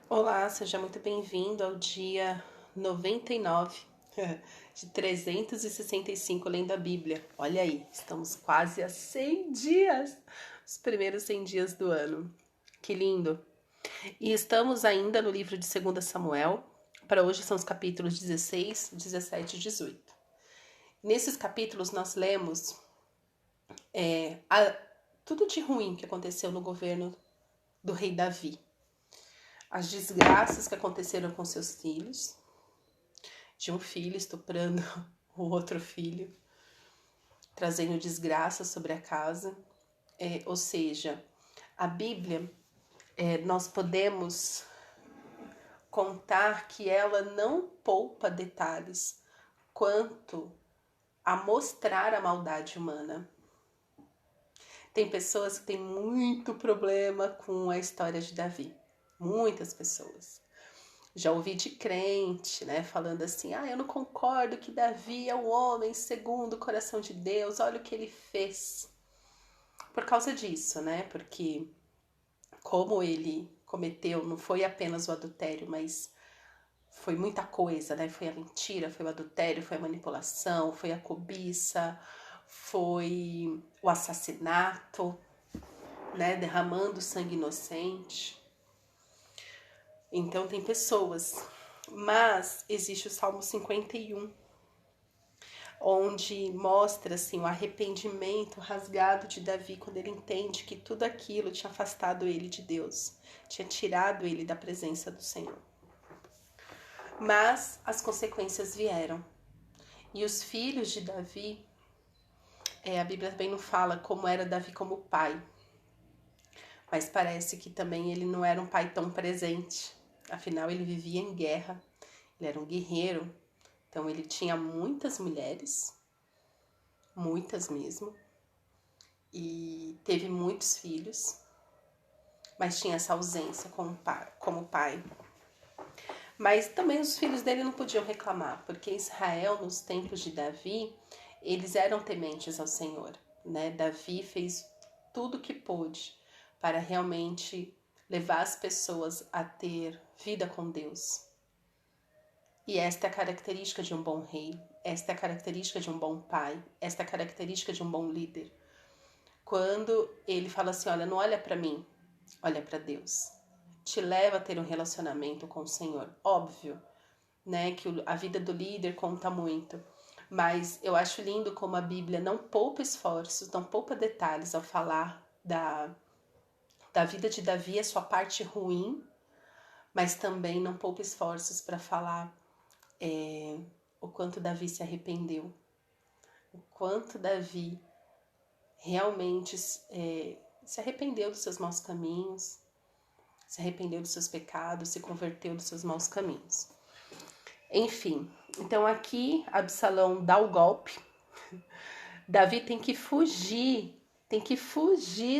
Olá, seja muito bem-vindo ao dia 99 de 365 lendo a Bíblia. Olha aí, estamos quase a 100 dias, os primeiros 100 dias do ano. Que lindo! E estamos ainda no livro de 2 Samuel. Para hoje são os capítulos 16, 17 e 18. Nesses capítulos nós lemos tudo de ruim que aconteceu no governo do rei Davi. As desgraças que aconteceram com seus filhos, de um filho estuprando o outro filho, trazendo desgraça sobre a casa. Ou seja, a Bíblia, nós podemos contar que ela não poupa detalhes quanto a mostrar a maldade humana. Tem pessoas que têm muito problema com a história de Davi. Muitas pessoas. Já ouvi de crente, né, falando assim, eu não concordo que Davi é um homem segundo o coração de Deus, olha o que ele fez. Por causa disso, né, porque como ele cometeu, não foi apenas o adultério, mas foi muita coisa, né, foi a mentira, foi o adultério, foi a manipulação, foi a cobiça, foi o assassinato, né, derramando sangue inocente. Então tem pessoas, mas existe o Salmo 51, onde mostra assim, o arrependimento rasgado de Davi quando ele entende que tudo aquilo tinha afastado ele de Deus, tinha tirado ele da presença do Senhor. Mas as consequências vieram. E os filhos de Davi, a Bíblia também não fala como era Davi como pai, mas parece que também ele não era um pai tão presente. Afinal, ele vivia em guerra, ele era um guerreiro, então ele tinha muitas mulheres, muitas mesmo, e teve muitos filhos, mas tinha essa ausência como pai. Mas também os filhos dele não podiam reclamar, porque Israel, nos tempos de Davi, eles eram tementes ao Senhor, né? Davi fez tudo o que pôde para realmente levar as pessoas a ter vida com Deus. E esta é a característica de um bom rei, esta é a característica de um bom pai, esta é a característica de um bom líder. Quando ele fala assim, olha, não olha para mim, olha para Deus. Te leva a ter um relacionamento com o Senhor. Óbvio, né, que a vida do líder conta muito. Mas eu acho lindo como a Bíblia não poupa esforços, não poupa detalhes ao falar da vida de Davi, a sua parte ruim, mas também não poupa esforços para falar o quanto Davi se arrependeu, o quanto Davi realmente se arrependeu dos seus maus caminhos, se arrependeu dos seus pecados, se converteu dos seus maus caminhos. Enfim, então aqui Absalão dá o golpe, Davi tem que fugir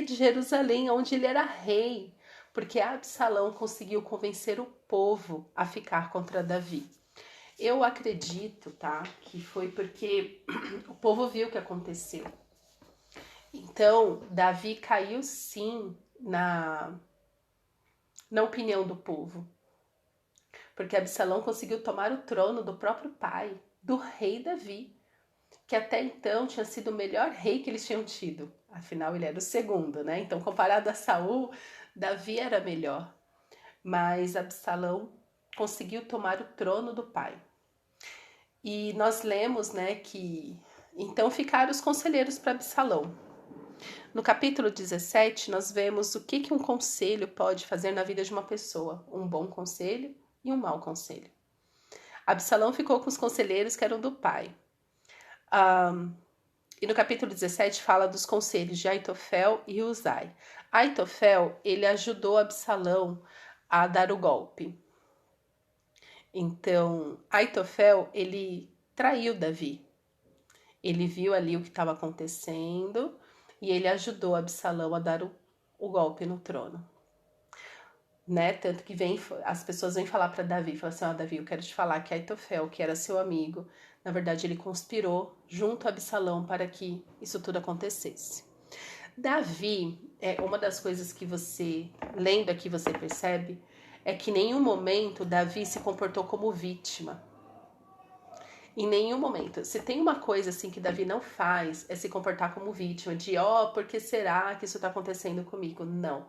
de Jerusalém, onde ele era rei, porque Absalão conseguiu convencer o povo a ficar contra Davi. Eu acredito, tá, que foi porque o povo viu o que aconteceu. Então, Davi caiu sim na opinião do povo, porque Absalão conseguiu tomar o trono do próprio pai, do rei Davi, que até então tinha sido o melhor rei que eles tinham tido. Afinal, ele era o segundo, né? Então, comparado a Saul, Davi era melhor. Mas Absalão conseguiu tomar o trono do pai. E nós lemos, né, que então ficaram os conselheiros para Absalão. No capítulo 17, nós vemos o que um conselho pode fazer na vida de uma pessoa. Um bom conselho e um mau conselho. Absalão ficou com os conselheiros que eram do pai. E no capítulo 17 fala dos conselhos de Aitofel e Uzai. Aitofel, ele ajudou Absalão a dar o golpe. Então, Aitofel, ele traiu Davi. Ele viu ali o que estava acontecendo e ele ajudou Absalão a dar o golpe no trono. Né? Tanto que as pessoas vêm falar para Davi, falam assim, Davi, eu quero te falar que Aitofel, que era seu amigo, na verdade ele conspirou junto a Absalão para que isso tudo acontecesse. Davi, uma das coisas que você, lendo aqui, você percebe, é que em nenhum momento Davi se comportou como vítima. Em nenhum momento. Se tem uma coisa assim que Davi não faz, é se comportar como vítima, de por que será que isso está acontecendo comigo? Não.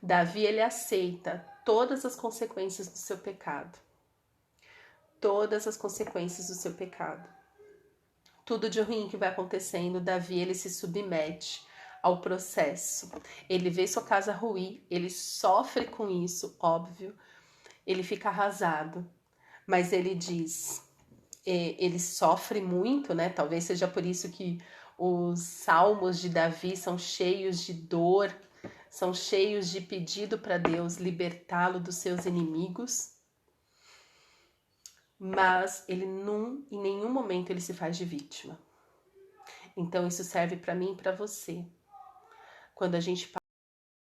Davi, ele aceita todas as consequências do seu pecado. Todas as consequências do seu pecado. Tudo de ruim que vai acontecendo, Davi, ele se submete ao processo. Ele vê sua casa ruir, ele sofre com isso, óbvio. Ele fica arrasado, mas ele diz... ele sofre muito, né? Talvez seja por isso que os salmos de Davi são cheios de dor, são cheios de pedido para Deus libertá-lo dos seus inimigos. Mas ele em nenhum momento ele se faz de vítima. Então isso serve para mim e para você. Quando a gente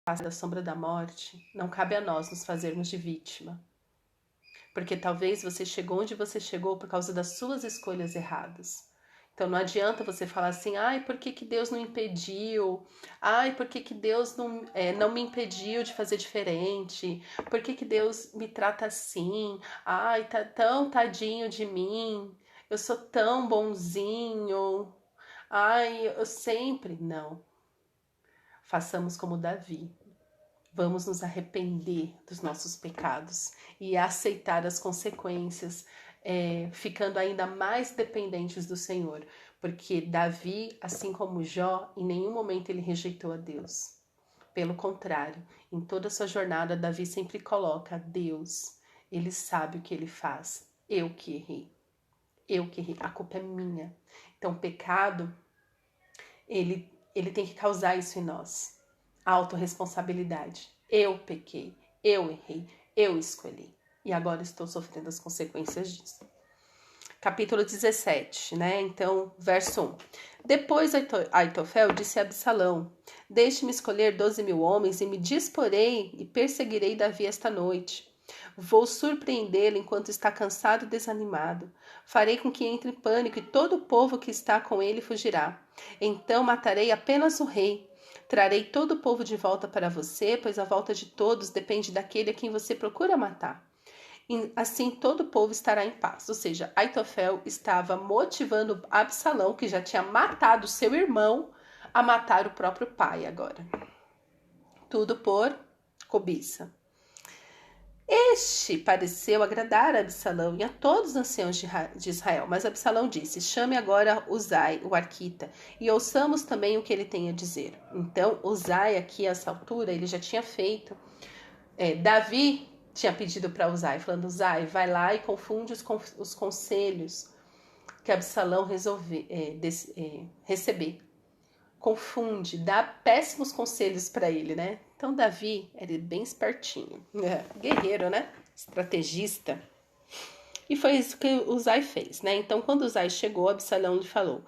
passa da sombra da morte, não cabe a nós nos fazermos de vítima. Porque talvez você chegou onde você chegou por causa das suas escolhas erradas. Então não adianta você falar assim, por que Deus não impediu? Por que Deus não me impediu de fazer diferente? Por que Deus me trata assim? Tá tão tadinho de mim. Eu sou tão bonzinho. Eu sempre... Não. Façamos como Davi. Vamos nos arrepender dos nossos pecados e aceitar as consequências, ficando ainda mais dependentes do Senhor. Porque Davi, assim como Jó, em nenhum momento ele rejeitou a Deus. Pelo contrário, em toda a sua jornada, Davi sempre coloca Deus. Ele sabe o que ele faz. Eu que errei. A culpa é minha. Então, o pecado, ele tem que causar isso em nós. Autorresponsabilidade. Eu pequei, eu errei, eu escolhi. E agora estou sofrendo as consequências disso. Capítulo 17, né? Então, verso 1. Depois Aitofel disse a Absalão: deixe-me escolher 12.000 homens e me disporei e perseguirei Davi esta noite. Vou surpreendê-lo enquanto está cansado e desanimado. Farei com que entre em pânico e todo o povo que está com ele fugirá. Então matarei apenas o rei. Trarei todo o povo de volta para você, pois a volta de todos depende daquele a quem você procura matar. E assim todo o povo estará em paz. Ou seja, Aitofel estava motivando Absalão, que já tinha matado seu irmão, a matar o próprio pai agora. Tudo por cobiça. Este pareceu agradar a Absalão e a todos os anciãos de Israel, mas Absalão disse: chame agora Uzai, o arquita, e ouçamos também o que ele tem a dizer. Então, Uzai, aqui a essa altura, ele já tinha feito. Davi tinha pedido para Uzai, falando: Uzai, vai lá e confunde os conselhos que Absalão receber. Confunde, dá péssimos conselhos para ele, né? Então Davi era bem espertinho, guerreiro, né? Estrategista. E foi isso que Uzai fez, né? Então quando Uzai chegou, Absalão lhe falou: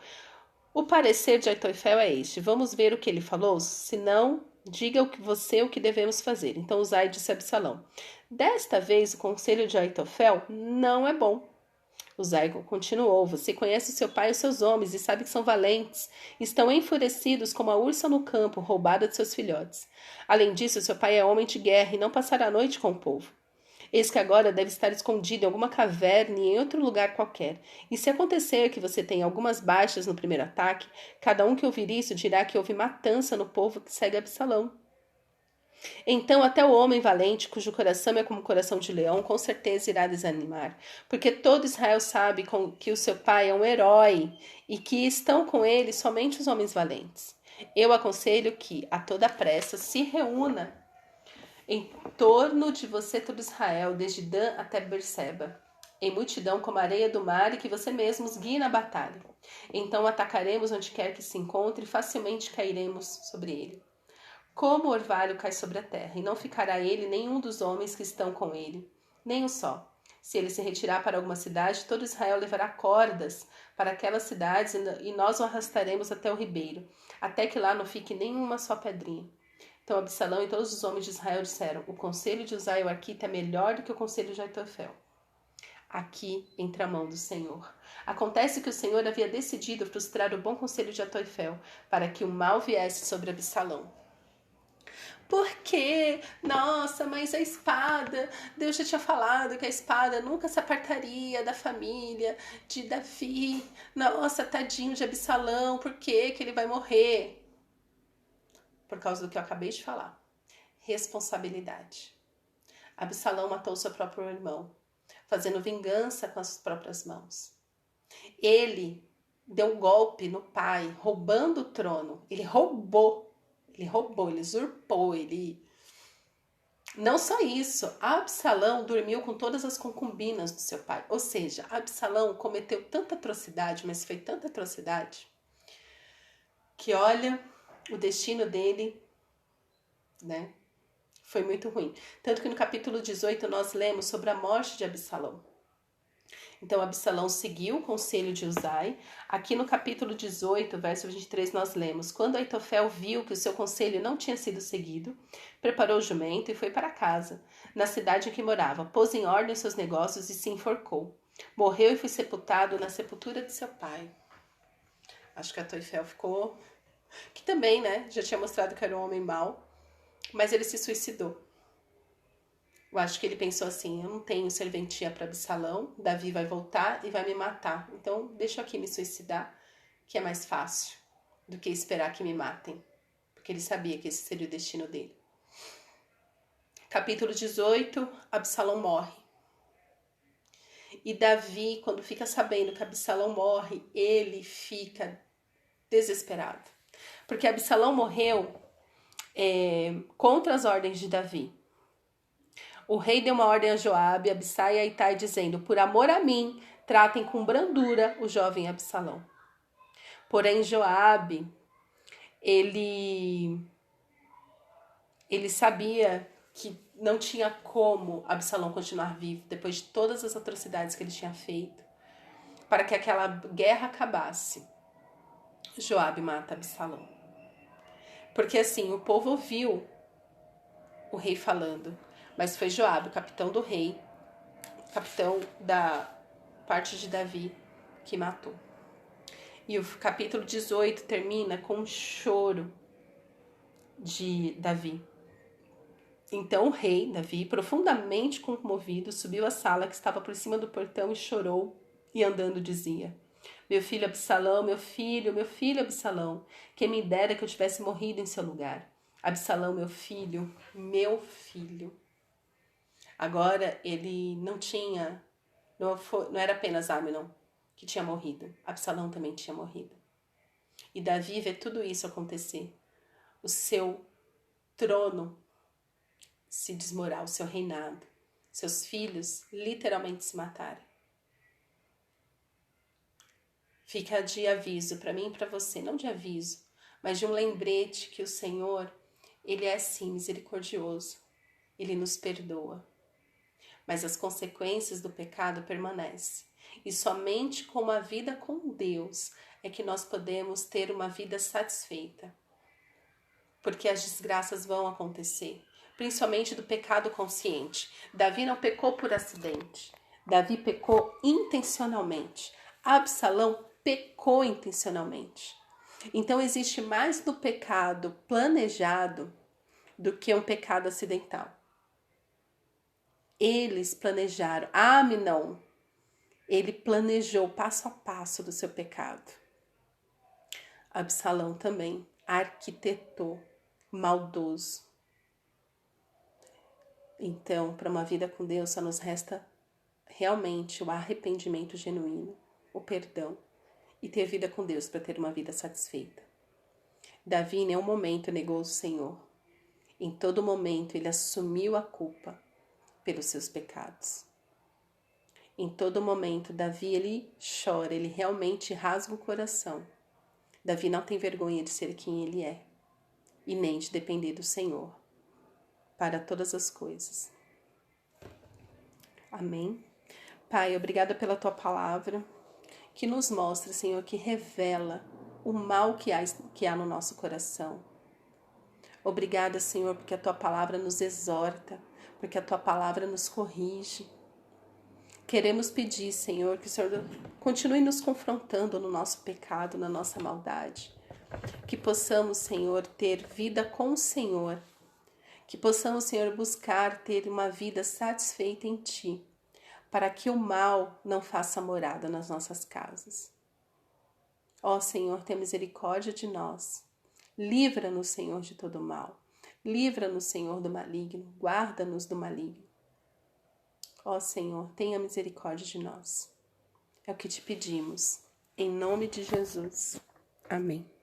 o parecer de Aitofel é este, vamos ver o que ele falou? Se não, diga o que devemos fazer. Então Uzai disse a Absalão: desta vez o conselho de Aitofel não é bom. Uzai continuou: você conhece seu pai e os seus homens e sabe que são valentes. Estão enfurecidos como a ursa no campo, roubada de seus filhotes. Além disso, seu pai é homem de guerra e não passará a noite com o povo. Eis que agora deve estar escondido em alguma caverna e em outro lugar qualquer. E se acontecer que você tenha algumas baixas no primeiro ataque, cada um que ouvir isso dirá que houve matança no povo que segue Absalão. Então até o homem valente, cujo coração é como o coração de leão, com certeza irá desanimar, porque todo Israel sabe que o seu pai é um herói e que estão com ele somente os homens valentes. Eu aconselho que, a toda pressa, se reúna em torno de você todo Israel, desde Dan até Berseba, em multidão como a areia do mar, e que você mesmo os guie na batalha. Então atacaremos onde quer que se encontre e facilmente cairemos sobre ele. Como o orvalho cai sobre a terra, e não ficará ele nenhum dos homens que estão com ele, nem um só. Se ele se retirar para alguma cidade, todo Israel levará cordas para aquelas cidades e nós o arrastaremos até o ribeiro, até que lá não fique nenhuma só pedrinha. Então Absalão e todos os homens de Israel disseram: o conselho de Uzai o arquita é melhor do que o conselho de Aitofel. Aqui entra a mão do Senhor. Acontece que o Senhor havia decidido frustrar o bom conselho de Aitofel, para que o mal viesse sobre Absalão. Por quê? Nossa, mas a espada, Deus já tinha falado que a espada nunca se apartaria da família de Davi. Nossa, tadinho de Absalão, por que que ele vai morrer? Por causa do que eu acabei de falar. Responsabilidade. Absalão matou seu próprio irmão, fazendo vingança com as próprias mãos. Ele deu um golpe no pai, roubando o trono. Ele usurpou, ele... Não só isso, Absalão dormiu com todas as concubinas do seu pai. Ou seja, Absalão cometeu tanta atrocidade, mas foi tanta atrocidade, que olha, o destino dele, né, foi muito ruim. Tanto que no capítulo 18 nós lemos sobre a morte de Absalão. Então, Absalão seguiu o conselho de Uzai. Aqui no capítulo 18, verso 23, nós lemos: quando Aitofel viu que o seu conselho não tinha sido seguido, preparou o jumento e foi para casa, na cidade em que morava, pôs em ordem seus negócios e se enforcou. Morreu e foi sepultado na sepultura de seu pai. Acho que Aitofel ficou... que também, né, já tinha mostrado que era um homem mau, mas ele se suicidou. Eu acho que ele pensou assim, eu não tenho serventia para Absalão, Davi vai voltar e vai me matar. Então, deixa eu aqui me suicidar, que é mais fácil do que esperar que me matem. Porque ele sabia que esse seria o destino dele. Capítulo 18, Absalão morre. E Davi, quando fica sabendo que Absalão morre, ele fica desesperado. Porque Absalão morreu contra as ordens de Davi. O rei deu uma ordem a Joabe, Abissai e a Itai, dizendo: por amor a mim, tratem com brandura o jovem Absalão. Porém, Joabe, ele sabia que não tinha como Absalão continuar vivo, depois de todas as atrocidades que ele tinha feito, para que aquela guerra acabasse. Joabe mata Absalão. Porque assim, o povo ouviu o rei falando, mas foi Joabe, o capitão do rei, capitão da parte de Davi, que matou. E o capítulo 18 termina com um choro de Davi. Então o rei, Davi, profundamente comovido, subiu à sala que estava por cima do portão e chorou, e andando dizia: meu filho Absalão, meu filho Absalão, quem me dera que eu tivesse morrido em seu lugar. Absalão, meu filho, meu filho. Agora ele não tinha, não era apenas Amnon que tinha morrido, Absalão também tinha morrido. E Davi vê tudo isso acontecer. O seu trono se desmorar, o seu reinado, seus filhos literalmente se matarem. Fica de aviso para mim e para você, não de aviso, mas de um lembrete que o Senhor, Ele é sim misericordioso, Ele nos perdoa. Mas as consequências do pecado permanecem. E somente com uma vida com Deus é que nós podemos ter uma vida satisfeita. Porque as desgraças vão acontecer, principalmente do pecado consciente. Davi não pecou por acidente. Davi pecou intencionalmente. Absalão pecou intencionalmente. Então existe mais do pecado planejado do que um pecado acidental. Eles planejaram. Amnon, ele planejou passo a passo do seu pecado. Absalão também arquitetou, maldoso. Então, para uma vida com Deus, só nos resta realmente o arrependimento genuíno, o perdão e ter vida com Deus para ter uma vida satisfeita. Davi em nenhum momento negou o Senhor. Em todo momento ele assumiu a culpa pelos seus pecados. Em todo momento, Davi, ele chora, ele realmente rasga o coração. Davi não tem vergonha de ser quem ele é e nem de depender do Senhor para todas as coisas. Amém? Pai, obrigada pela tua palavra, que nos mostra, Senhor, que revela o mal que há no nosso coração. Obrigada, Senhor, porque a tua palavra nos exorta, porque a tua palavra nos corrige. Queremos pedir, Senhor, que o Senhor continue nos confrontando no nosso pecado, na nossa maldade. Que possamos, Senhor, ter vida com o Senhor, Que possamos, Senhor, buscar ter uma vida satisfeita em Ti, para que o mal não faça morada nas nossas casas. Ó Senhor, tenha misericórdia de nós. Livra-nos, Senhor, de todo mal. Livra-nos, Senhor, do maligno. Guarda-nos do maligno. Ó Senhor, tenha misericórdia de nós. É o que te pedimos. Em nome de Jesus. Amém.